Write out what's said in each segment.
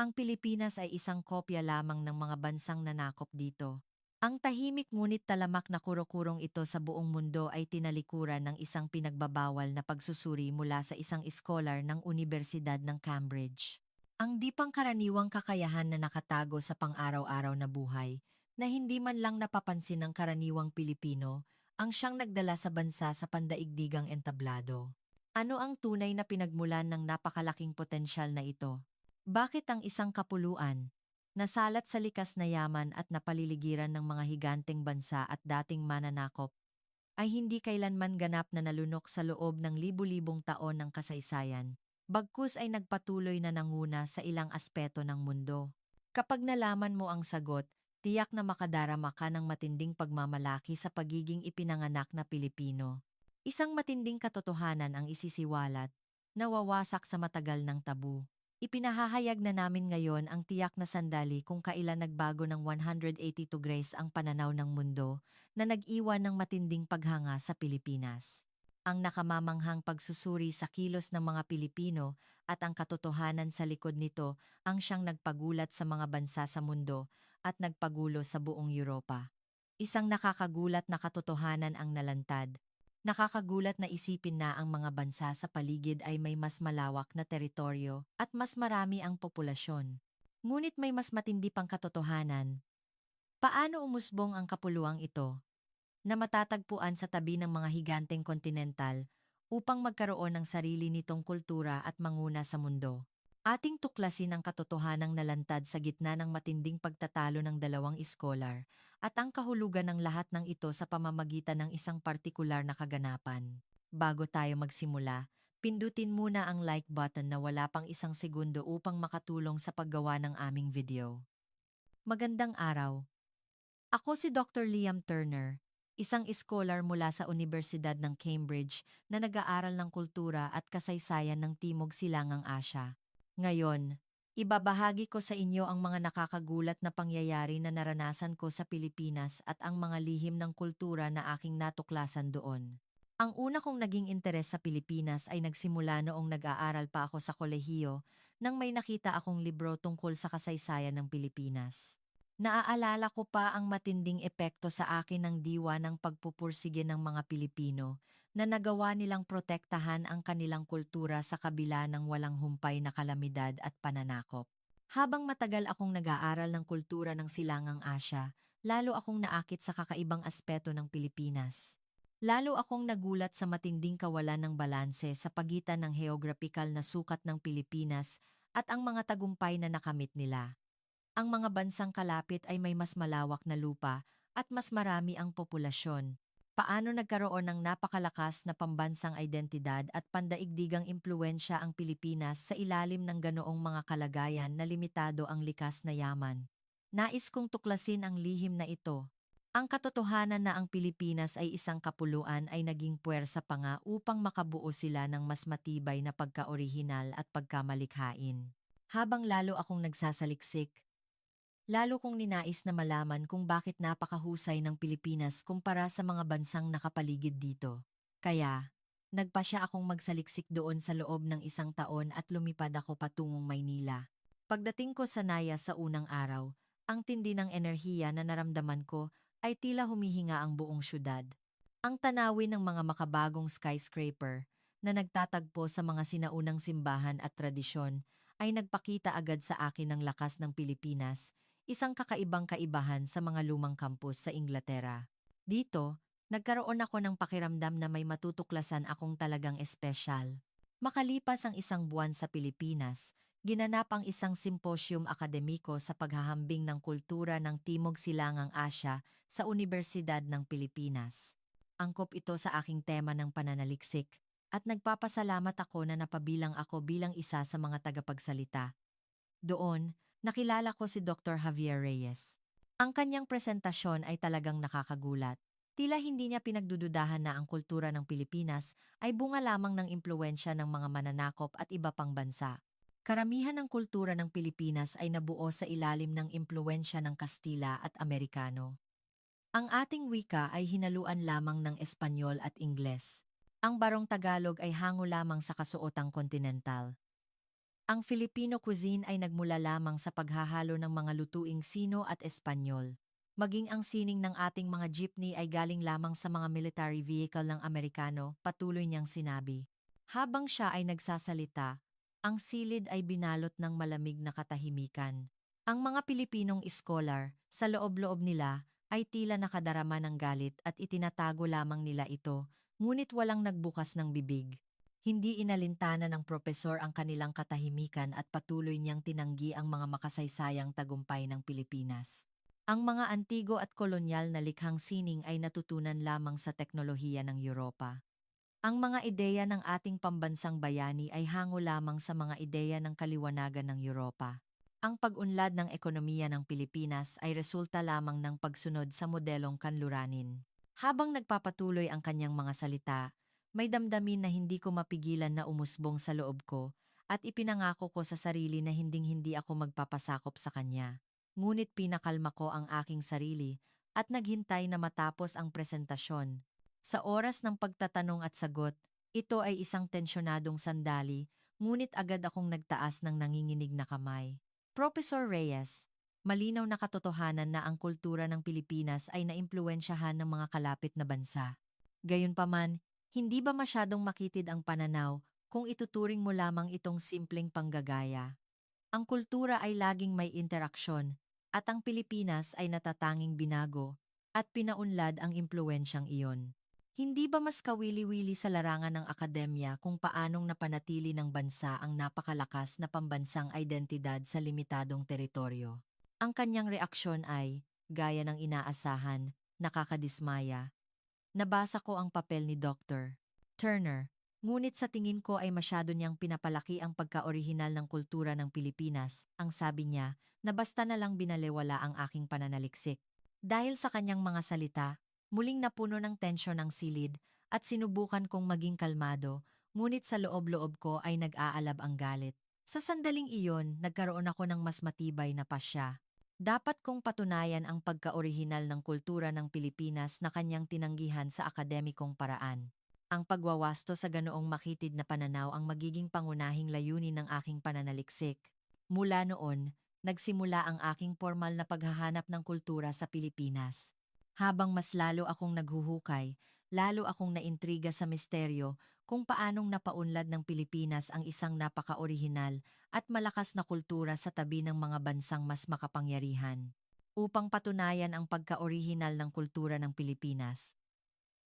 Ang Pilipinas ay isang kopya lamang ng mga bansang nanakop dito. Ang tahimik ngunit talamak na kuro-kurong ito sa buong mundo ay tinalikuran ng isang pinagbabawal na pagsusuri mula sa isang scholar ng Unibersidad ng Cambridge. Ang di pangkaraniwang kakayahan na nakatago sa pang-araw-araw na buhay, na hindi man lang napapansin ng karaniwang Pilipino, ang siyang nagdala sa bansa sa pandaigdigang entablado. Ano ang tunay na pinagmulan ng napakalaking potensyal na ito? Bakit ang isang kapuluan, nasalat sa likas na yaman at napaliligiran ng mga higanteng bansa at dating mananakop, ay hindi kailanman ganap na nalunok sa loob ng libu-libong taon ng kasaysayan, bagkus ay nagpatuloy na nanguna sa ilang aspeto ng mundo. Kapag nalaman mo ang sagot, tiyak na makadarama ka ng matinding pagmamalaki sa pagiging ipinanganak na Pilipino. Isang matinding katotohanan ang isisiwalat, nawawasak sa matagal ng tabu. Ipinahahayag na namin ngayon ang tiyak na sandali kung kailan nagbago ng 180 degrees ang pananaw ng mundo na nag-iwan ng matinding paghanga sa Pilipinas. Ang nakamamanghang pagsusuri sa kilos ng mga Pilipino at ang katotohanan sa likod nito ang siyang nagpagulat sa mga bansa sa mundo at nagpagulo sa buong Europa. Isang nakakagulat na katotohanan ang nalantad. Nakakagulat na isipin na ang mga bansa sa paligid ay may mas malawak na teritoryo at mas marami ang populasyon. Ngunit may mas matindi pang katotohanan. Paano umusbong ang kapuluang ito, na matatagpuan sa tabi ng mga higanteng kontinental, upang magkaroon ng sarili nitong kultura at manguna sa mundo? Ating tuklasin ang katotohanang nalantad sa gitna ng matinding pagtatalo ng dalawang iskolar at ang kahulugan ng lahat ng ito sa pamamagitan ng isang partikular na kaganapan. Bago tayo magsimula, pindutin muna ang like button na wala pang isang segundo upang makatulong sa paggawa ng aming video. Magandang araw! Ako si Dr. Liam Turner, isang scholar mula sa Unibersidad ng Cambridge na nag-aaral ng kultura at kasaysayan ng Timog Silangang Asya. Ngayon, ibabahagi ko sa inyo ang mga nakakagulat na pangyayari na naranasan ko sa Pilipinas at ang mga lihim ng kultura na aking natuklasan doon. Ang una kong naging interes sa Pilipinas ay nagsimula noong nag-aaral pa ako sa kolehiyo nang may nakita akong libro tungkol sa kasaysayan ng Pilipinas. Naaalala ko pa ang matinding epekto sa akin ng diwa ng pagpupursige ng mga Pilipino na nagawa nilang protektahan ang kanilang kultura sa kabila ng walang humpay na kalamidad at pananakop. Habang matagal akong nag-aaral ng kultura ng Silangang Asya, lalo akong naakit sa kakaibang aspeto ng Pilipinas. Lalo akong nagulat sa matinding kawalan ng balanse sa pagitan ng geographical na sukat ng Pilipinas at ang mga tagumpay na nakamit nila. Ang mga bansang kalapit ay may mas malawak na lupa at mas marami ang populasyon. Paano nagkaroon ng napakalakas na pambansang identidad at pandaigdigang impluensya ang Pilipinas sa ilalim ng ganoong mga kalagayan na limitado ang likas na yaman? Nais kong tuklasin ang lihim na ito. Ang katotohanan na ang Pilipinas ay isang kapuluan ay naging puwersa pa nga upang makabuo sila ng mas matibay na pagka-orihinal at pagkamalikhain. Habang lalo akong nagsasaliksik, lalo kong ninais na malaman kung bakit napakahusay ng Pilipinas kumpara sa mga bansang nakapaligid dito. Kaya, nagpasya akong magsaliksik doon sa loob ng isang taon at lumipad ako patungong Maynila. Pagdating ko sa Naya sa unang araw, ang tindi ng enerhiya na naramdaman ko ay tila humihinga ang buong syudad. Ang tanawin ng mga makabagong skyscraper na nagtatagpo sa mga sinaunang simbahan at tradisyon ay nagpakita agad sa akin ng lakas ng Pilipinas, isang kakaibang kaibahan sa mga lumang kampus sa Inglaterra. Dito, nagkaroon ako ng pakiramdam na may matutuklasan akong talagang espesyal. Makalipas ang isang buwan sa Pilipinas, ginanap ang isang simposyum akademiko sa paghahambing ng kultura ng Timog Silangang Asya sa Unibersidad ng Pilipinas. Angkop ito sa aking tema ng pananaliksik, at nagpapasalamat ako na napabilang ako bilang isa sa mga tagapagsalita. Doon, nakilala ko si Dr. Javier Reyes. Ang kanyang presentasyon ay talagang nakakagulat. Tila hindi niya pinagdududahan na ang kultura ng Pilipinas ay bunga lamang ng impluensya ng mga mananakop at iba pang bansa. Karamihan ng kultura ng Pilipinas ay nabuo sa ilalim ng impluensya ng Kastila at Amerikano. Ang ating wika ay hinaluan lamang ng Espanyol at Ingles. Ang barong Tagalog ay hango lamang sa kasuotang kontinental. Ang Filipino cuisine ay nagmula lamang sa paghahalo ng mga lutuing Sino at Espanyol. Maging ang sining ng ating mga jeepney ay galing lamang sa mga military vehicle ng Amerikano, patuloy niyang sinabi. Habang siya ay nagsasalita, ang silid ay binalot ng malamig na katahimikan. Ang mga Pilipinong scholar, sa loob-loob nila, ay tila nakadarama ng galit at itinatago lamang nila ito, ngunit walang nagbukas ng bibig. Hindi inalintana ng propesor ang kanilang katahimikan at patuloy niyang tinanggi ang mga makasaysayang tagumpay ng Pilipinas. Ang mga antigo at kolonyal na likhang sining ay natutunan lamang sa teknolohiya ng Europa. Ang mga ideya ng ating pambansang bayani ay hango lamang sa mga ideya ng kaliwanagan ng Europa. Ang pag-unlad ng ekonomiya ng Pilipinas ay resulta lamang ng pagsunod sa modelong kanluranin. Habang nagpapatuloy ang kanyang mga salita, may damdamin na hindi ko mapigilan na umusbong sa loob ko at ipinangako ko sa sarili na hinding-hindi ako magpapasakop sa kanya. Ngunit pinakalma ko ang aking sarili at naghintay na matapos ang presentasyon. Sa oras ng pagtatanong at sagot, ito ay isang tensyonadong sandali, ngunit agad akong nagtaas ng nanginginig na kamay. Professor Reyes, malinaw na katotohanan na ang kultura ng Pilipinas ay naimpluwensyahan ng mga kalapit na bansa. Gayunpaman, hindi ba masyadong makitid ang pananaw kung ituturing mo lamang itong simpleng panggagaya? Ang kultura ay laging may interaksyon, at ang Pilipinas ay natatanging binago at pinaunlad ang impluwensyang iyon. Hindi ba mas kawili-wili sa larangan ng akademya kung paanong napanatili ng bansa ang napakalakas na pambansang identidad sa limitadong teritoryo? Ang kanyang reaksyon ay, gaya ng inaasahan, nakakadismaya. Nabasa ko ang papel ni Dr. Turner, ngunit sa tingin ko ay masyado niyang pinapalaki ang pagka-orihinal ng kultura ng Pilipinas, ang sabi niya, na basta na lang binalewala ang aking pananaliksik. Dahil sa kanyang mga salita, muling napuno ng tensyon ang silid at sinubukan kong maging kalmado, ngunit sa loob-loob ko ay nag-aalab ang galit. Sa sandaling iyon, nagkaroon ako ng mas matibay na pasya. Dapat kong patunayan ang pagka-orihinal ng kultura ng Pilipinas na kanyang tinanggihan sa akademikong paraan. Ang pagwawasto sa ganoong makitid na pananaw ang magiging pangunahing layunin ng aking pananaliksik. Mula noon, nagsimula ang aking formal na paghahanap ng kultura sa Pilipinas. Habang mas lalo akong naghuhukay, lalo akong naintriga sa misteryo kung paanong napaunlad ng Pilipinas ang isang napaka-orihinal at malakas na kultura sa tabi ng mga bansang mas makapangyarihan. Upang patunayan ang pagka-orihinal ng kultura ng Pilipinas,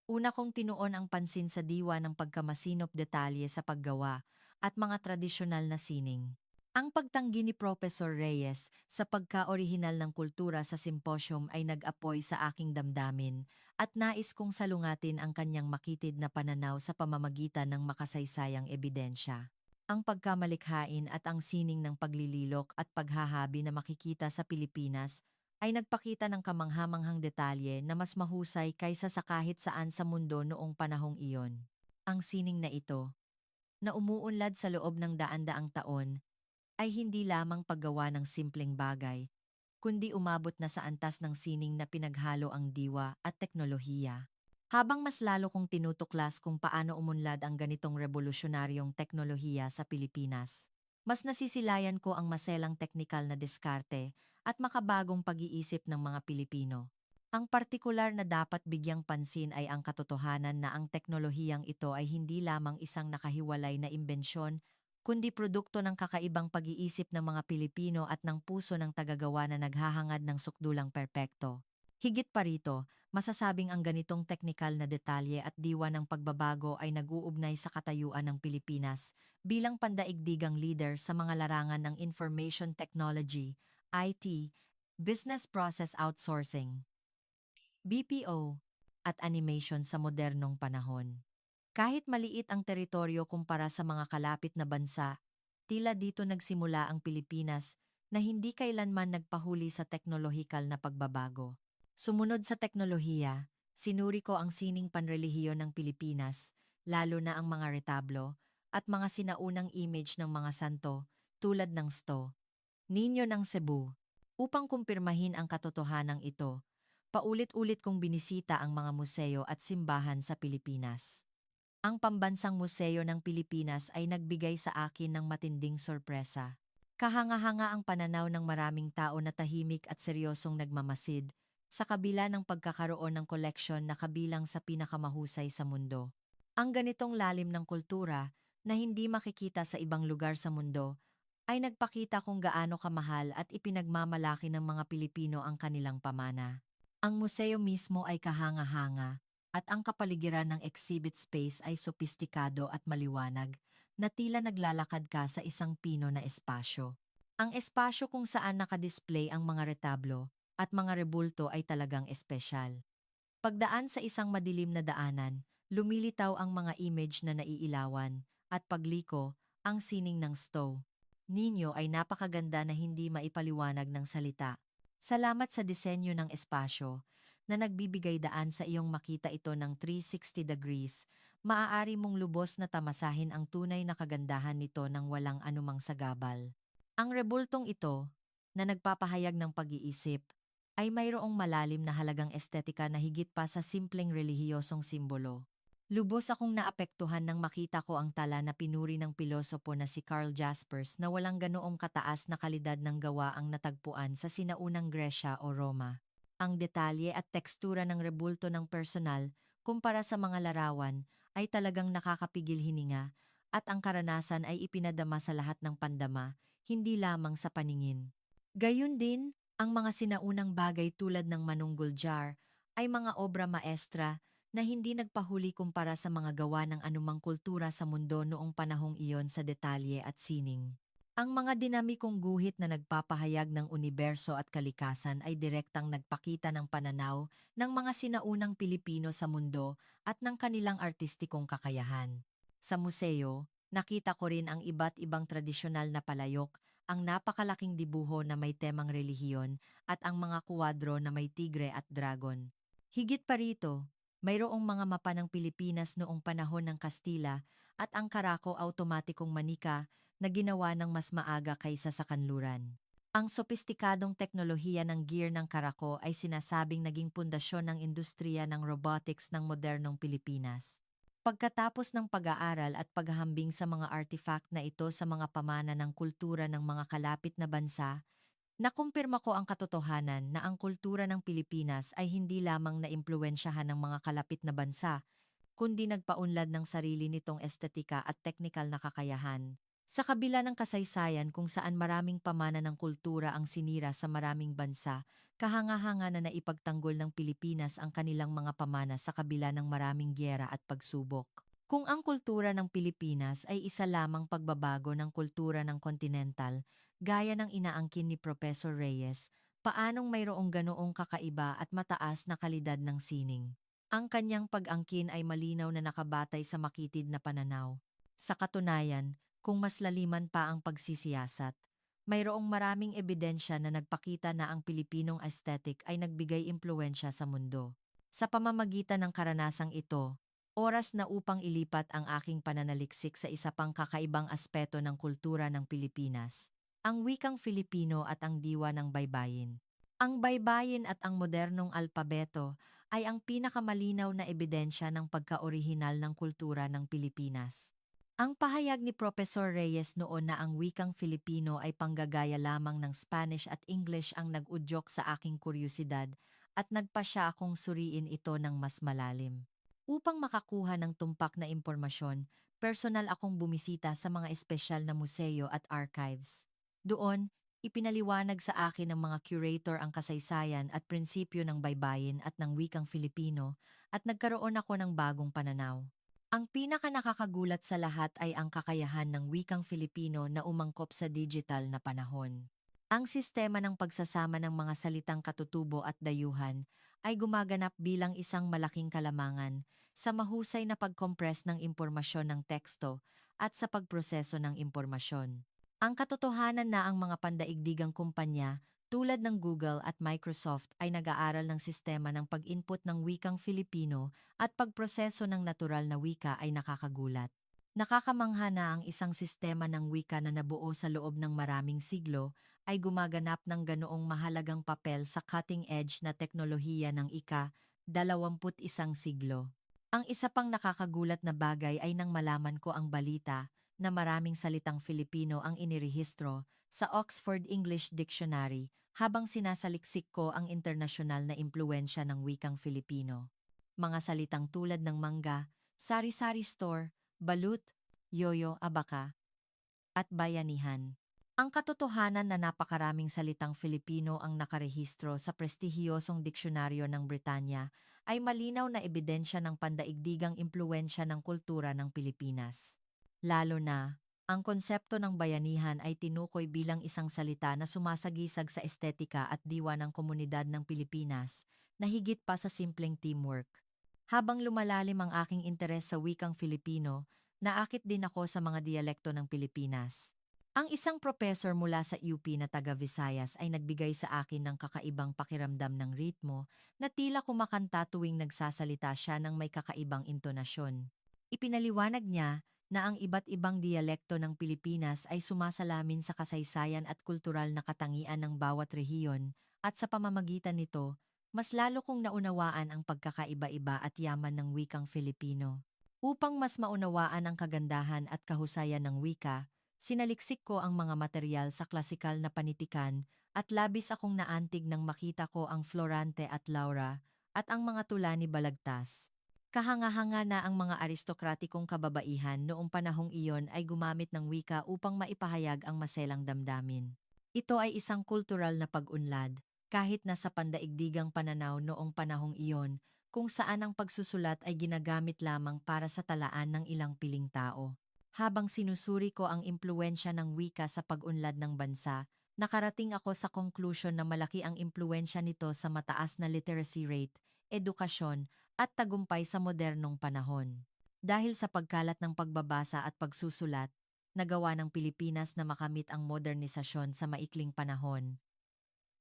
una kong tinuon ang pansin sa diwa ng pagkamasinop detalye sa paggawa at mga tradisyonal na sining. Ang pagtanggi ni Professor Reyes sa pagka-orihinal ng kultura sa simposyum ay nag-apoy sa aking damdamin at nais kong salungatin ang kanyang makitid na pananaw sa pamamagitan ng makasaysayang ebidensya. Ang pagkamalikhain at ang sining ng paglililok at paghahabi na makikita sa Pilipinas ay nagpakita ng kamanghamanghang detalye na mas mahusay kaysa sa kahit saan sa mundo noong panahong iyon. Ang sining na ito, na umuunlad sa loob ng daan-daang taon, ay hindi lamang paggawa ng simpleng bagay, kundi umabot na sa antas ng sining na pinaghalo ang diwa at teknolohiya. Habang mas lalo kong tinutuklas kung paano umunlad ang ganitong revolusyonaryong teknolohiya sa Pilipinas, mas nasisilayan ko ang maselang teknikal na diskarte at makabagong pag-iisip ng mga Pilipino. Ang partikular na dapat bigyang pansin ay ang katotohanan na ang teknolohiyang ito ay hindi lamang isang nakahiwalay na imbensyon, kundi produkto ng kakaibang pag-iisip ng mga Pilipino at ng puso ng tagagawa na naghahangad ng sukdulang perpekto. Higit pa rito, masasabing ang ganitong teknikal na detalye at diwa ng pagbabago ay nag-uugnay sa katayuan ng Pilipinas bilang pandaigdigang leader sa mga larangan ng information technology, IT, business process outsourcing, BPO, at animation sa modernong panahon. Kahit maliit ang teritoryo kumpara sa mga kalapit na bansa, tila dito nagsimula ang Pilipinas na hindi kailanman nagpahuli sa teknolohikal na pagbabago. Sumunod sa teknolohiya, sinuri ko ang sining panrelihiyon ng Pilipinas, lalo na ang mga retablo at mga sinaunang image ng mga santo tulad ng Sto, Niño ng Cebu. Upang kumpirmahin ang katotohanang ito, paulit-ulit kong binisita ang mga museo at simbahan sa Pilipinas. Ang Pambansang Museo ng Pilipinas ay nagbigay sa akin ng matinding sorpresa. Kahanga-hanga ang pananaw ng maraming tao na tahimik at seryosong nagmamasid, sa kabila ng pagkakaroon ng koleksyon na kabilang sa pinakamahusay sa mundo. Ang ganitong lalim ng kultura, na hindi makikita sa ibang lugar sa mundo, ay nagpakita kung gaano kamahal at ipinagmamalaki ng mga Pilipino ang kanilang pamana. Ang museo mismo ay kahanga-hanga, at ang kapaligiran ng exhibit space ay sopistikado at maliwanag, na tila naglalakad ka sa isang pino na espasyo. Ang espasyo kung saan nakadisplay ang mga retablo at mga rebulto ay talagang espesyal. Pagdaan sa isang madilim na daanan, lumilitaw ang mga image na naiilawan, at pagliko, ang sining ng stove ninyo ay napakaganda na hindi maipaliwanag ng salita. Salamat sa disenyo ng espasyo, na nagbibigay daan sa iyong makita ito ng 360 degrees, maaari mong lubos na tamasahin ang tunay na kagandahan nito ng walang anumang sagabal. Ang rebultong ito, na nagpapahayag ng pag-iisip, ay mayroong malalim na halagang estetika na higit pa sa simpleng relihiyosong simbolo. Lubos akong naapektuhan nang makita ko ang tala na pinuri ng pilosopo na si Karl Jaspers na walang ganoong kataas na kalidad ng gawa ang natagpuan sa sinaunang Gresya o Roma. Ang detalye at tekstura ng rebulto ng personal, kumpara sa mga larawan, ay talagang nakakapigil hininga, at ang karanasan ay ipinadama sa lahat ng pandama, hindi lamang sa paningin. Gayun din, ang mga sinaunang bagay tulad ng manunggul jar ay mga obra maestra na hindi nagpahuli kumpara sa mga gawa ng anumang kultura sa mundo noong panahong iyon sa detalye at sining. Ang mga dinamikong guhit na nagpapahayag ng universo at kalikasan ay direktang nagpakita ng pananaw ng mga sinaunang Pilipino sa mundo at ng kanilang artistikong kakayahan. Sa museo, nakita ko rin ang iba't ibang tradisyonal na palayok, ang napakalaking dibuho na may temang relihiyon, at ang mga kuwadro na may tigre at dragon. Higit pa rito, mayroong mga mapa ng Pilipinas noong panahon ng Kastila at ang karako automatikong manika na ginawa ng mas maaga kaysa sa kanluran. Ang sopistikadong teknolohiya ng gear ng karako ay sinasabing naging pundasyon ng industriya ng robotics ng modernong Pilipinas. Pagkatapos ng pag-aaral at paghahambing sa mga artifact na ito sa mga pamana ng kultura ng mga kalapit na bansa, nakumpirma ko ang katotohanan na ang kultura ng Pilipinas ay hindi lamang naimpluwensyahan ng mga kalapit na bansa, kundi nagpaunlad ng sarili nitong estetika at teknikal na kakayahan. Sa kabila ng kasaysayan kung saan maraming pamana ng kultura ang sinira sa maraming bansa, kahanga-hanga na naipagtanggol ng Pilipinas ang kanilang mga pamana sa kabila ng maraming giyera at pagsubok. Kung ang kultura ng Pilipinas ay isa lamang pagbabago ng kultura ng kontinental, gaya ng inaangkin ni Professor Reyes, paanong mayroong ganoong kakaiba at mataas na kalidad ng sining? Ang kanyang pag-angkin ay malinaw na nakabatay sa makitid na pananaw. Sa katunayan, kung mas laliman pa ang pagsisiyasat, mayroong maraming ebidensya na nagpakita na ang Pilipinong aesthetic ay nagbigay impluensya sa mundo. Sa pamamagitan ng karanasang ito, oras na upang ilipat ang aking pananaliksik sa isa pang kakaibang aspeto ng kultura ng Pilipinas, ang wikang Filipino at ang diwa ng baybayin. Ang baybayin at ang modernong alpabeto ay ang pinakamalinaw na ebidensya ng pagka-orihinal ng kultura ng Pilipinas. Ang pahayag ni Professor Reyes noon na ang wikang Filipino ay panggagaya lamang ng Spanish at English ang nag-udyok sa aking kuryosidad, at nagpasya akong suriin ito ng mas malalim. Upang makakuha ng tumpak na impormasyon, personal akong bumisita sa mga espesyal na museo at archives. Doon, ipinaliwanag sa akin ng mga curator ang kasaysayan at prinsipyo ng baybayin at ng wikang Filipino, at nagkaroon ako ng bagong pananaw. Ang pinaka-nakakagulat sa lahat ay ang kakayahan ng wikang Filipino na umangkop sa digital na panahon. Ang sistema ng pagsasama ng mga salitang katutubo at dayuhan ay gumaganap bilang isang malaking kalamangan sa mahusay na pag-compress ng impormasyon ng teksto at sa pagproseso ng impormasyon. Ang katotohanan na ang mga pandaigdigang kumpanya tulad ng Google at Microsoft ay nag-aaral ng sistema ng pag-input ng wikang Filipino at pagproseso ng natural na wika ay nakakagulat. Nakakamangha na ang isang sistema ng wika na nabuo sa loob ng maraming siglo ay gumaganap ng ganoong mahalagang papel sa cutting-edge na teknolohiya ng ika-21 siglo. Ang isa pang nakakagulat na bagay ay nang malaman ko ang balita na maraming salitang Filipino ang inirehistro sa Oxford English Dictionary habang sinasaliksik ko ang internasyonal na impluensya ng wikang Filipino. Mga salitang tulad ng mangga, sari-sari store, balut, yoyo, abaka, at bayanihan. Ang katotohanan na napakaraming salitang Filipino ang nakarehistro sa prestihiyosong diksyonaryo ng Britanya ay malinaw na ebidensya ng pandaigdigang impluensya ng kultura ng Pilipinas. Lalo na, ang konsepto ng bayanihan ay tinukoy bilang isang salita na sumasagisag sa estetika at diwa ng komunidad ng Pilipinas na higit pa sa simpleng teamwork. Habang lumalalim ang aking interes sa wikang Filipino, naakit din ako sa mga dialekto ng Pilipinas. Ang isang propesor mula sa UP na taga Visayas ay nagbigay sa akin ng kakaibang pakiramdam ng ritmo na tila kumakanta tuwing nagsasalita siya ng may kakaibang intonasyon. Ipinaliwanag niya na ang iba't ibang dialekto ng Pilipinas ay sumasalamin sa kasaysayan at kultural na katangian ng bawat rehiyon at sa pamamagitan nito, mas lalo kong naunawaan ang pagkakaiba-iba at yaman ng wikang Filipino. Upang mas maunawaan ang kagandahan at kahusayan ng wika, sinaliksik ko ang mga material sa klasikal na panitikan at labis akong naantig nang makita ko ang Florante at Laura at ang mga tula ni Balagtas. Kahanga-hanga na ang mga aristokratikong kababaihan noong panahong iyon ay gumamit ng wika upang maipahayag ang maselang damdamin. Ito ay isang kultural na pag-unlad, kahit na sa pandaigdigang pananaw noong panahong iyon, kung saan ang pagsusulat ay ginagamit lamang para sa talaan ng ilang piling tao. Habang sinusuri ko ang impluensya ng wika sa pag-unlad ng bansa, nakarating ako sa conclusion na malaki ang impluensya nito sa mataas na literacy rate, edukasyon, at tagumpay sa modernong panahon. Dahil sa pagkalat ng pagbabasa at pagsusulat, nagawa ng Pilipinas na makamit ang modernisasyon sa maikling panahon.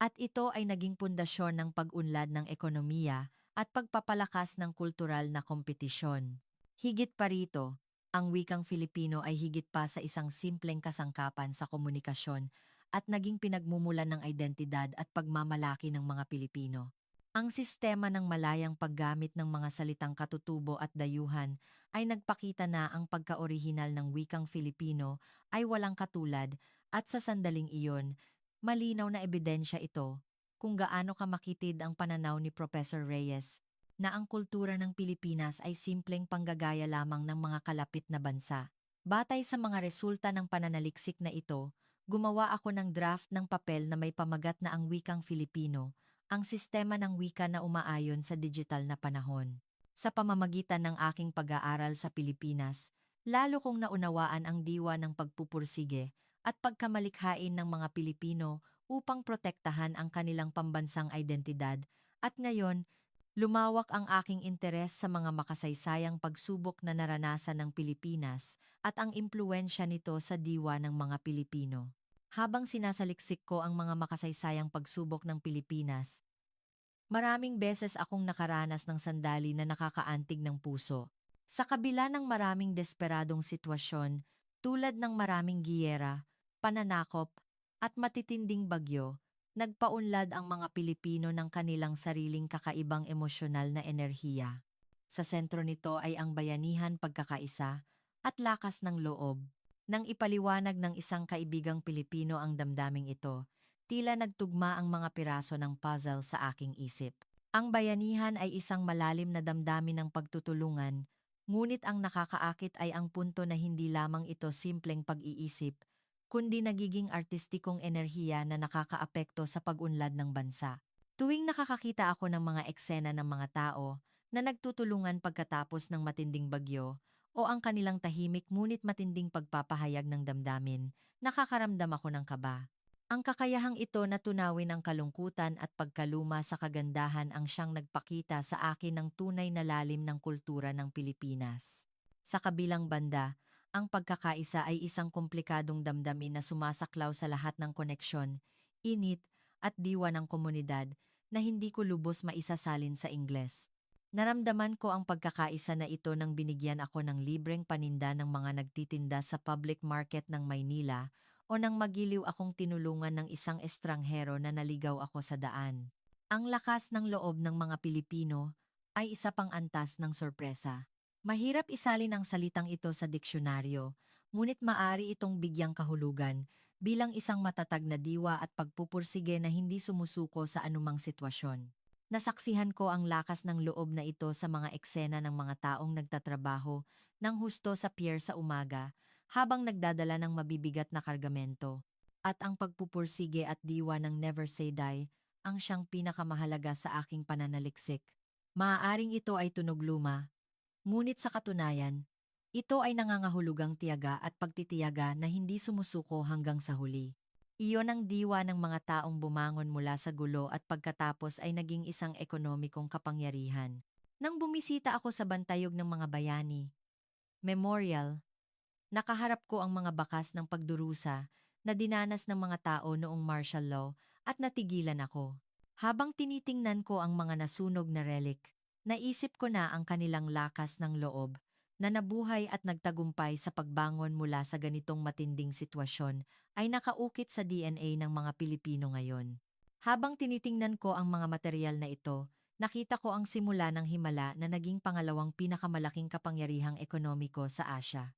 At ito ay naging pundasyon ng pag-unlad ng ekonomiya at pagpapalakas ng kultural na kompetisyon. Higit pa rito, ang wikang Filipino ay higit pa sa isang simpleng kasangkapan sa komunikasyon at naging pinagmumulan ng identidad at pagmamalaki ng mga Pilipino. Ang sistema ng malayang paggamit ng mga salitang katutubo at dayuhan ay nagpakita na ang pagka-orihinal ng wikang Filipino ay walang katulad at sa sandaling iyon, malinaw na ebidensya ito kung gaano kamakitid ang pananaw ni Professor Reyes na ang kultura ng Pilipinas ay simpleng panggagaya lamang ng mga kalapit na bansa. Batay sa mga resulta ng pananaliksik na ito, gumawa ako ng draft ng papel na may pamagat na ang wikang Filipino, ang sistema ng wika na umaayon sa digital na panahon. Sa pamamagitan ng aking pag-aaral sa Pilipinas, lalo kong naunawaan ang diwa ng pagpupursige at pagkamalikhain ng mga Pilipino upang protektahan ang kanilang pambansang identidad at ngayon, lumawak ang aking interes sa mga makasaysayang pagsubok na naranasan ng Pilipinas at ang impluensya nito sa diwa ng mga Pilipino. Habang sinasaliksik ko ang mga makasaysayang pagsubok ng Pilipinas, maraming beses akong nakaranas ng sandali na nakakaantig ng puso. Sa kabila ng maraming desperadong sitwasyon, tulad ng maraming giyera, pananakop, at matitinding bagyo, nagpaunlad ang mga Pilipino ng kanilang sariling kakaibang emosyonal na enerhiya. Sa sentro nito ay ang bayanihan, pagkakaisa, at lakas ng loob. Nang ipaliwanag ng isang kaibigang Pilipino ang damdaming ito, tila nagtugma ang mga piraso ng puzzle sa aking isip. Ang bayanihan ay isang malalim na damdamin ng pagtutulungan, ngunit ang nakakaakit ay ang punto na hindi lamang ito simpleng pag-iisip, kundi nagiging artistikong enerhiya na nakakaapekto sa pag-unlad ng bansa. Tuwing nakakakita ako ng mga eksena ng mga tao na nagtutulungan pagkatapos ng matinding bagyo o ang kanilang tahimik ngunit matinding pagpapahayag ng damdamin, nakakaramdam ako ng kaba. Ang kakayahang ito na tunawin ang kalungkutan at pagkaluma sa kagandahan ang siyang nagpakita sa akin ng tunay na lalim ng kultura ng Pilipinas. Sa kabilang banda, ang pagkakaisa ay isang komplikadong damdamin na sumasaklaw sa lahat ng koneksyon, init, at diwa ng komunidad na hindi ko lubos maisasalin sa Ingles. Naramdaman ko ang pagkakaisa na ito nang binigyan ako ng libreng paninda ng mga nagtitinda sa public market ng Maynila o nang magiliw akong tinulungan ng isang estranghero na naligaw ako sa daan. Ang lakas ng loob ng mga Pilipino, ay isa pang antas ng sorpresa. Mahirap isalin ang salitang ito sa diksyonaryo, ngunit maari itong bigyang kahulugan bilang isang matatag na diwa at pagpupursige na hindi sumusuko sa anumang sitwasyon. Nasaksihan ko ang lakas ng loob na ito sa mga eksena ng mga taong nagtatrabaho ng husto sa pier sa umaga habang nagdadala ng mabibigat na kargamento. At ang pagpupursige at diwa ng Never Say Die ang siyang pinakamahalaga sa aking pananaliksik. Maaaring ito ay tunog luma, ngunit sa katunayan, ito ay nangangahulugang tiyaga at pagtitiyaga na hindi sumusuko hanggang sa huli. Iyon ang diwa ng mga taong bumangon mula sa gulo at pagkatapos ay naging isang ekonomikong kapangyarihan. Nang bumisita ako sa Bantayog ng mga Bayani, Memorial, nakaharap ko ang mga bakas ng pagdurusa na dinanas ng mga tao noong martial law at natigilan ako. Habang tinitingnan ko ang mga nasunog na relic, naisip ko na ang kanilang lakas ng loob na nabuhay at nagtagumpay sa pagbangon mula sa ganitong matinding sitwasyon ay nakaukit sa DNA ng mga Pilipino ngayon. Habang tinitingnan ko ang mga material na ito, nakita ko ang simula ng himala na naging pangalawang pinakamalaking kapangyarihang ekonomiko sa Asya.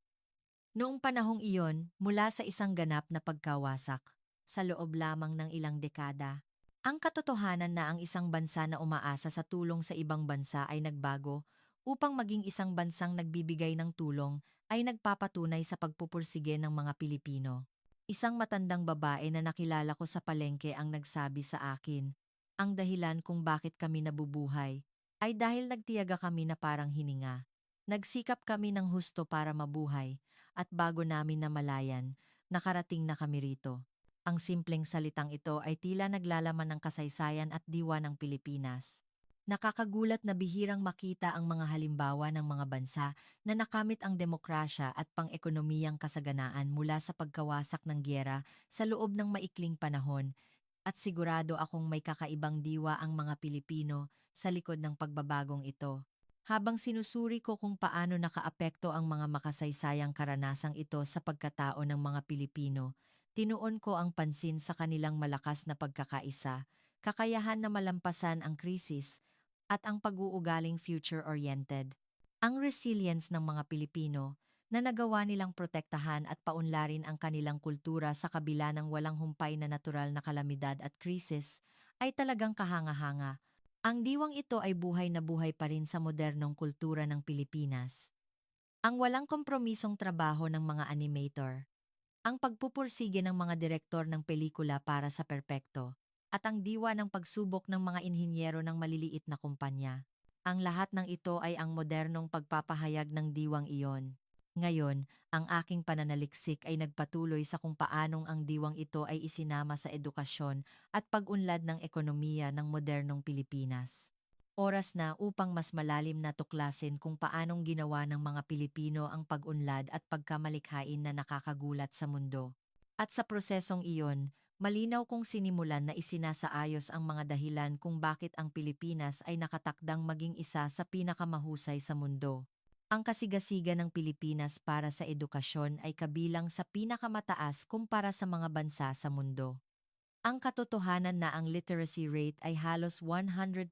Noong panahong iyon, mula sa isang ganap na pagkawasak, sa loob lamang ng ilang dekada, ang katotohanan na ang isang bansa na umaasa sa tulong sa ibang bansa ay nagbago upang maging isang bansang nagbibigay ng tulong ay nagpapatunay sa pagpupursige ng mga Pilipino. Isang matandang babae na nakilala ko sa palengke ang nagsabi sa akin, ang dahilan kung bakit kami nabubuhay ay dahil nagtiyaga kami na parang hininga. Nagsikap kami ng husto para mabuhay at bago namin namalayan, nakarating na kami rito. Ang simpleng salitang ito ay tila naglalaman ng kasaysayan at diwa ng Pilipinas. Nakakagulat na bihirang makita ang mga halimbawa ng mga bansa na nakamit ang demokrasya at pang-ekonomiyang kasaganaan mula sa pagkawasak ng giyera sa loob ng maikling panahon, at sigurado akong may kakaibang diwa ang mga Pilipino sa likod ng pagbabagong ito. Habang sinusuri ko kung paano nakaapekto ang mga makasaysayang karanasang ito sa pagkatao ng mga Pilipino, tinuon ko ang pansin sa kanilang malakas na pagkakaisa, kakayahan na malampasan ang krisis, at ang pag-uugaling future-oriented. Ang resilience ng mga Pilipino na nagawa nilang protektahan at paunlarin ang kanilang kultura sa kabila ng walang humpay na natural na kalamidad at krisis ay talagang kahanga-hanga. Ang diwang ito ay buhay na buhay pa rin sa modernong kultura ng Pilipinas. Ang walang kompromisong trabaho ng mga animator, ang pagpupursige ng mga direktor ng pelikula para sa perpekto, at ang diwa ng pagsubok ng mga inhinyero ng maliliit na kumpanya. Ang lahat ng ito ay ang modernong pagpapahayag ng diwang iyon. Ngayon, ang aking pananaliksik ay nagpatuloy sa kung paanong ang diwang ito ay isinama sa edukasyon at pag-unlad ng ekonomiya ng modernong Pilipinas. Oras na upang mas malalim na tuklasin kung paanong ginawa ng mga Pilipino ang pag-unlad at pagkamalikhain na nakakagulat sa mundo. At sa prosesong iyon, malinaw kong sinimulan na isinasaayos ang mga dahilan kung bakit ang Pilipinas ay nakatakdang maging isa sa pinakamahusay sa mundo. Ang kasigasigan ng Pilipinas para sa edukasyon ay kabilang sa pinakamataas kumpara sa mga bansa sa mundo. Ang katotohanan na ang literacy rate ay halos 100%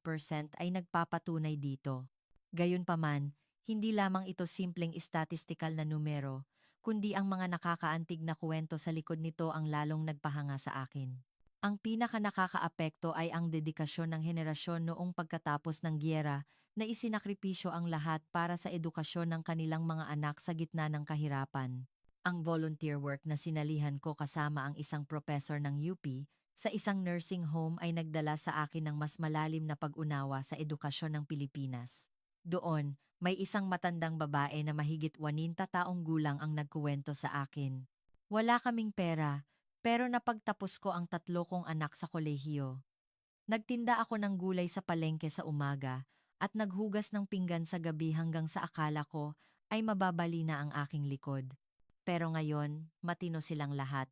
ay nagpapatunay dito. Gayunpaman, hindi lamang ito simpleng statistikal na numero, kundi ang mga nakakaantig na kwento sa likod nito ang lalong nagpahanga sa akin. Ang pinaka-nakakaapekto ay ang dedikasyon ng henerasyon noong pagkatapos ng giyera na isinakripisyo ang lahat para sa edukasyon ng kanilang mga anak sa gitna ng kahirapan. Ang volunteer work na sinalihan ko kasama ang isang professor ng UP sa isang nursing home ay nagdala sa akin ng mas malalim na pag-unawa sa edukasyon ng Pilipinas. Doon, may isang matandang babae na mahigit 80 taong gulang ang nagkuwento sa akin. Wala kaming pera, pero napagtapos ko ang 3 kong anak sa kolehiyo. Nagtinda ako ng gulay sa palengke sa umaga at naghugas ng pinggan sa gabi hanggang sa akala ko ay mababali na ang aking likod. Pero ngayon, matino silang lahat.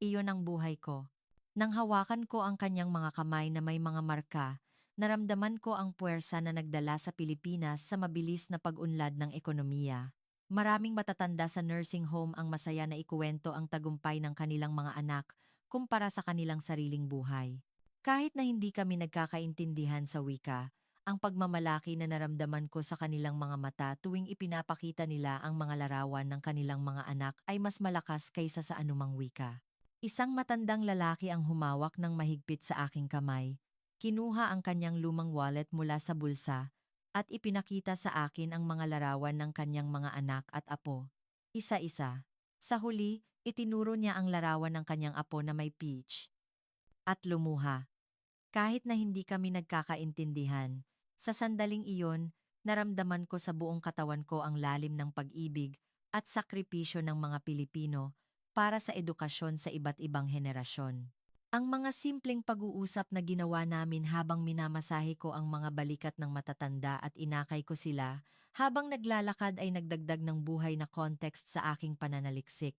Iyon ang buhay ko. Nang hawakan ko ang kanyang mga kamay na may mga marka, naramdaman ko ang puwersa na nagdala sa Pilipinas sa mabilis na pag-unlad ng ekonomiya. Maraming matatanda sa nursing home ang masaya na ikuwento ang tagumpay ng kanilang mga anak kumpara sa kanilang sariling buhay. Kahit na hindi kami nagkakaintindihan sa wika, ang pagmamalaki na naramdaman ko sa kanilang mga mata tuwing ipinapakita nila ang mga larawan ng kanilang mga anak ay mas malakas kaysa sa anumang wika. Isang matandang lalaki ang humawak ng mahigpit sa aking kamay. Kinuha ang kanyang lumang wallet mula sa bulsa at ipinakita sa akin ang mga larawan ng kanyang mga anak at apo. Isa-isa. Sa huli, itinuro niya ang larawan ng kanyang apo na may peach at lumuha. Kahit na hindi kami nagkakaintindihan, sa sandaling iyon, naramdaman ko sa buong katawan ko ang lalim ng pag-ibig at sakripisyo ng mga Pilipino para sa edukasyon sa iba't ibang henerasyon. Ang mga simpleng pag-uusap na ginawa namin habang minamasahe ko ang mga balikat ng matatanda at inakay ko sila, habang naglalakad ay nagdagdag ng buhay na context sa aking pananaliksik.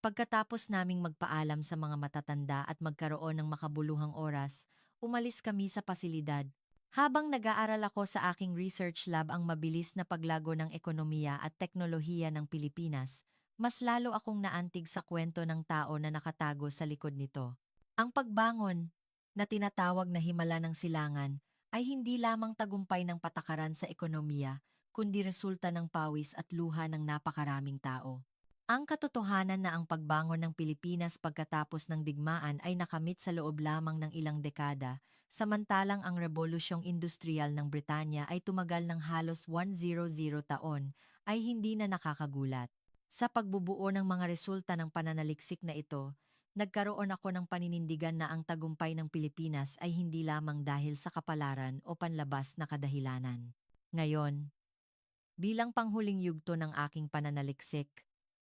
Pagkatapos naming magpaalam sa mga matatanda at magkaroon ng makabuluhang oras, umalis kami sa pasilidad. Habang nag-aaral ako sa aking research lab ang mabilis na paglago ng ekonomiya at teknolohiya ng Pilipinas, mas lalo akong naantig sa kwento ng tao na nakatago sa likod nito. Ang pagbangon, na tinatawag na himala ng silangan, ay hindi lamang tagumpay ng patakaran sa ekonomiya, kundi resulta ng pawis at luha ng napakaraming tao. Ang katotohanan na ang pagbangon ng Pilipinas pagkatapos ng digmaan ay nakamit sa loob lamang ng ilang dekada, samantalang ang rebolusyong industrial ng Britanya ay tumagal ng halos 100 taon, ay hindi na nakakagulat. Sa pagbubuo ng mga resulta ng pananaliksik na ito, nagkaroon ako ng paninindigan na ang tagumpay ng Pilipinas ay hindi lamang dahil sa kapalaran o panlabas na kadahilanan. Ngayon, bilang panghuling yugto ng aking pananaliksik,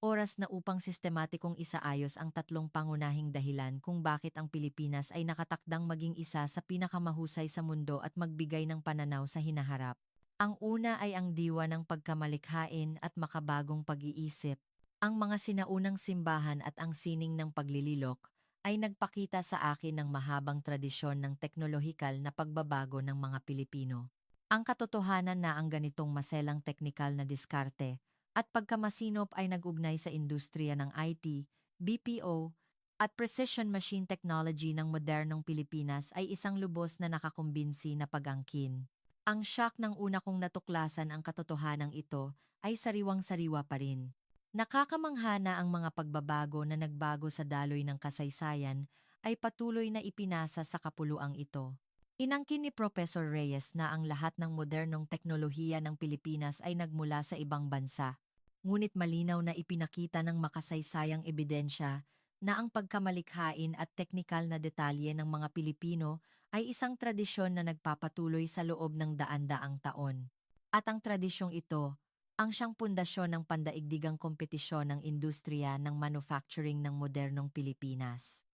oras na upang sistematikong isaayos ang tatlong pangunahing dahilan kung bakit ang Pilipinas ay nakatakdang maging isa sa pinakamahusay sa mundo at magbigay ng pananaw sa hinaharap. Ang una ay ang diwa ng pagkamalikhain at makabagong pag-iisip. Ang mga sinaunang simbahan at ang sining ng paglililok ay nagpakita sa akin ng mahabang tradisyon ng teknolohikal na pagbabago ng mga Pilipino. Ang katotohanan na ang ganitong maselang teknikal na diskarte at pagkamasinop ay nag-ugnay sa industriya ng IT, BPO, at precision machine technology ng modernong Pilipinas ay isang lubos na nakakumbinsi na pag-angkin. Ang shock ng una kong natuklasan ang katotohanang ito ay sariwang-sariwa pa rin. Nakakamangha na ang mga pagbabago na nagbago sa daloy ng kasaysayan ay patuloy na ipinasa sa kapuluang ito. Inangkin ni Professor Reyes na ang lahat ng modernong teknolohiya ng Pilipinas ay nagmula sa ibang bansa. Ngunit malinaw na ipinakita ng makasaysayang ebidensya na ang pagkamalikhain at teknikal na detalye ng mga Pilipino ay isang tradisyon na nagpapatuloy sa loob ng daan-daang taon. At ang tradisyong ito, ang siyang pundasyon ng pandaigdigang kompetisyon ng industriya ng manufacturing ng modernong Pilipinas.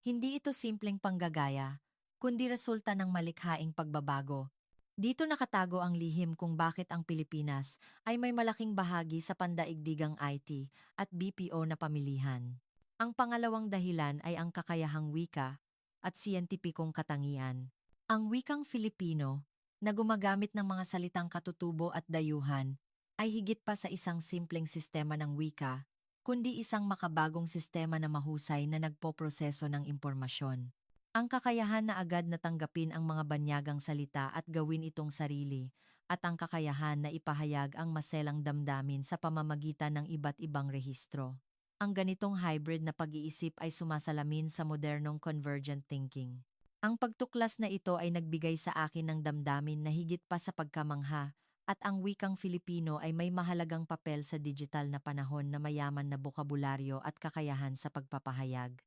Hindi ito simpleng panggagaya, kundi resulta ng malikhaing pagbabago. Dito nakatago ang lihim kung bakit ang Pilipinas ay may malaking bahagi sa pandaigdigang IT at BPO na pamilihan. Ang pangalawang dahilan ay ang kakayahang wika at siyentipikong katangian. Ang wikang Filipino, na gumagamit ng mga salitang katutubo at dayuhan, ay higit pa sa isang simpleng sistema ng wika, kundi isang makabagong sistema na mahusay na nagpoproseso ng impormasyon. Ang kakayahan na agad na tanggapin ang mga banyagang salita at gawin itong sarili, at ang kakayahan na ipahayag ang maselang damdamin sa pamamagitan ng iba't ibang rehistro. Ang ganitong hybrid na pag-iisip ay sumasalamin sa modernong convergent thinking. Ang pagtuklas na ito ay nagbigay sa akin ng damdamin na higit pa sa pagkamangha, at ang wikang Filipino ay may mahalagang papel sa digital na panahon na mayaman na bokabularyo at kakayahan sa pagpapahayag.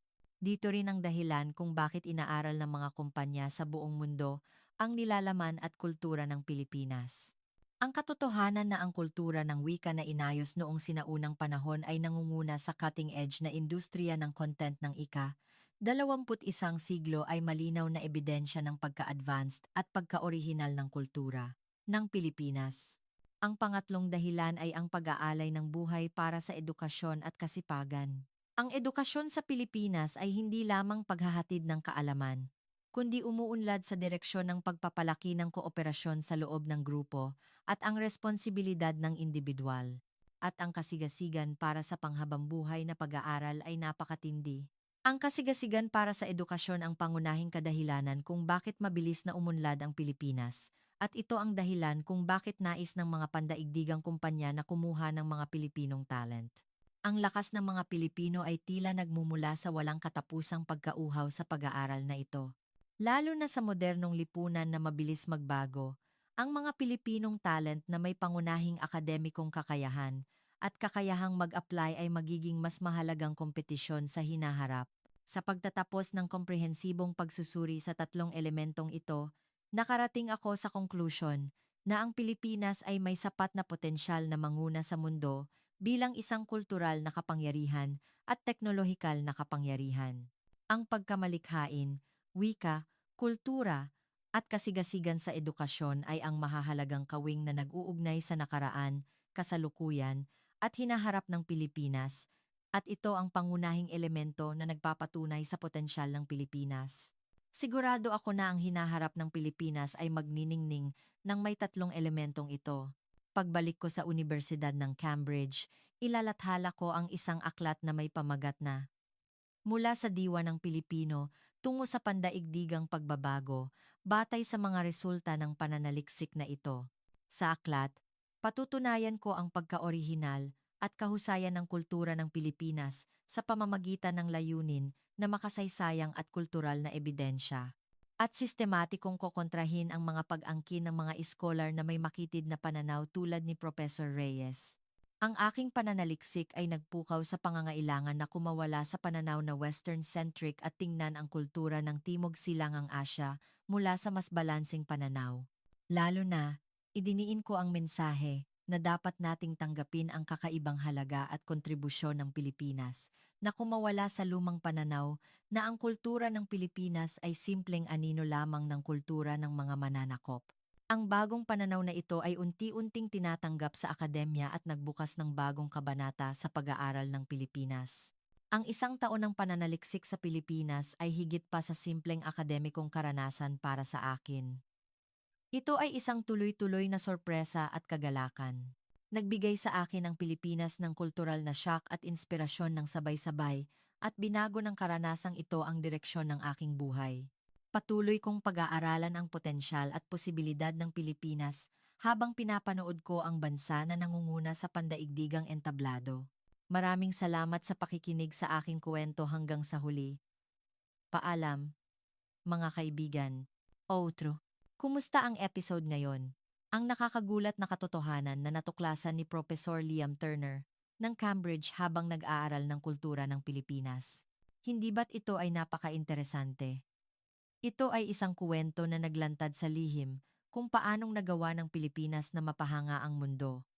Dito rin ang dahilan kung bakit inaaral ng mga kumpanya sa buong mundo ang nilalaman at kultura ng Pilipinas. Ang katotohanan na ang kultura ng wika na inayos noong sinaunang panahon ay nangunguna sa cutting-edge na industriya ng content ng ika-21 siglo ay malinaw na ebidensya ng pagka-advanced at pagka-orihinal ng kultura ng Pilipinas. Ang pangatlong dahilan ay ang pag-aalay ng buhay para sa edukasyon at kasipagan. Ang edukasyon sa Pilipinas ay hindi lamang paghahatid ng kaalaman, kundi umuunlad sa direksyon ng pagpapalaki ng kooperasyon sa loob ng grupo at ang responsibilidad ng individual. At ang kasigasigan para sa panghabambuhay na pag-aaral ay napakatindi. Ang kasigasigan para sa edukasyon ang pangunahing kadahilanan kung bakit mabilis na umunlad ang Pilipinas, At ito ang dahilan kung bakit nais ng mga pandaigdigang kumpanya na kumuha ng mga Pilipinong talent. Ang lakas ng mga Pilipino ay tila nagmumula sa walang katapusang pagkauhaw sa pag-aaral na ito. Lalo na sa modernong lipunan na mabilis magbago, ang mga Pilipinong talent na may pangunahing akademikong kakayahan at kakayahang mag-apply ay magiging mas mahalagang kompetisyon sa hinaharap. Sa pagtatapos ng komprehensibong pagsusuri sa tatlong elementong ito, nakarating ako sa conclusion na ang Pilipinas ay may sapat na potensyal na manguna sa mundo bilang isang kultural na kapangyarihan at teknolohikal na kapangyarihan. Ang pagkamalikhain, wika, kultura, at kasigasigan sa edukasyon ay ang mahahalagang kawing na nag-uugnay sa nakaraan, kasalukuyan, at hinaharap ng Pilipinas, at ito ang pangunahing elemento na nagpapatunay sa potensyal ng Pilipinas. Sigurado ako na ang hinaharap ng Pilipinas ay magniningning ng may tatlong elementong ito. Pagbalik ko sa Universidad ng Cambridge, ilalathala ko ang isang aklat na may pamagat na mula sa diwa ng Pilipino tungo sa pandaigdigang pagbabago, batay sa mga resulta ng pananaliksik na ito. Sa aklat, patutunayan ko ang pagka-orihinal at kahusayan ng kultura ng Pilipinas sa pamamagitan ng layunin na makasaysayang at kultural na ebidensya. At sistematikong kokontrahin ang mga pag-angkin ng mga iskolar na may makitid na pananaw tulad ni Professor Reyes. Ang aking pananaliksik ay nagpukaw sa pangangailangan na kumawala sa pananaw na Western-centric at tingnan ang kultura ng Timog Silangang Asya mula sa mas balansing pananaw. Lalo na, idiniin ko ang mensahe na dapat nating tanggapin ang kakaibang halaga at kontribusyon ng Pilipinas, na kumawala sa lumang pananaw na ang kultura ng Pilipinas ay simpleng anino lamang ng kultura ng mga mananakop. Ang bagong pananaw na ito ay unti-unting tinatanggap sa akademya at nagbukas ng bagong kabanata sa pag-aaral ng Pilipinas. Ang isang taon ng pananaliksik sa Pilipinas ay higit pa sa simpleng akademikong karanasan para sa akin. Ito ay isang tuloy-tuloy na sorpresa at kagalakan. Nagbigay sa akin ang Pilipinas ng kultural na shock at inspirasyon ng sabay-sabay, at binago ng karanasang ito ang direksyon ng aking buhay. Patuloy kong pag-aaralan ang potensyal at posibilidad ng Pilipinas habang pinapanood ko ang bansa na nangunguna sa pandaigdigang entablado. Maraming salamat sa pakikinig sa aking kwento hanggang sa huli. Paalam, mga kaibigan. Outro. Kumusta ang episode ngayon? Ang nakakagulat na katotohanan na natuklasan ni Professor Liam Turner ng Cambridge habang nag-aaral ng kultura ng Pilipinas. Hindi ba't ito ay napaka-interesante? Ito ay isang kuwento na naglantad sa lihim kung paanong nagawa ng Pilipinas na mapahanga ang mundo.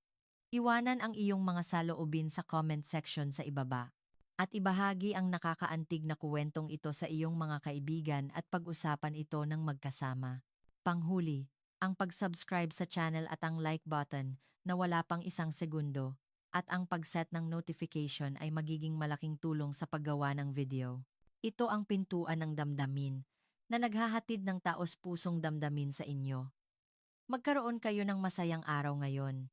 Iwanan ang iyong mga saloobin sa comment section sa ibaba. At ibahagi ang nakakaantig na kuwentong ito sa iyong mga kaibigan at pag-usapan ito ng magkasama. Panghuli, ang pag-subscribe sa channel at ang like button na wala pang isang segundo, at ang pag-set ng notification ay magiging malaking tulong sa paggawa ng video. Ito ang pintuan ng damdamin na naghahatid ng taos-pusong damdamin sa inyo. Magkaroon kayo ng masayang araw ngayon.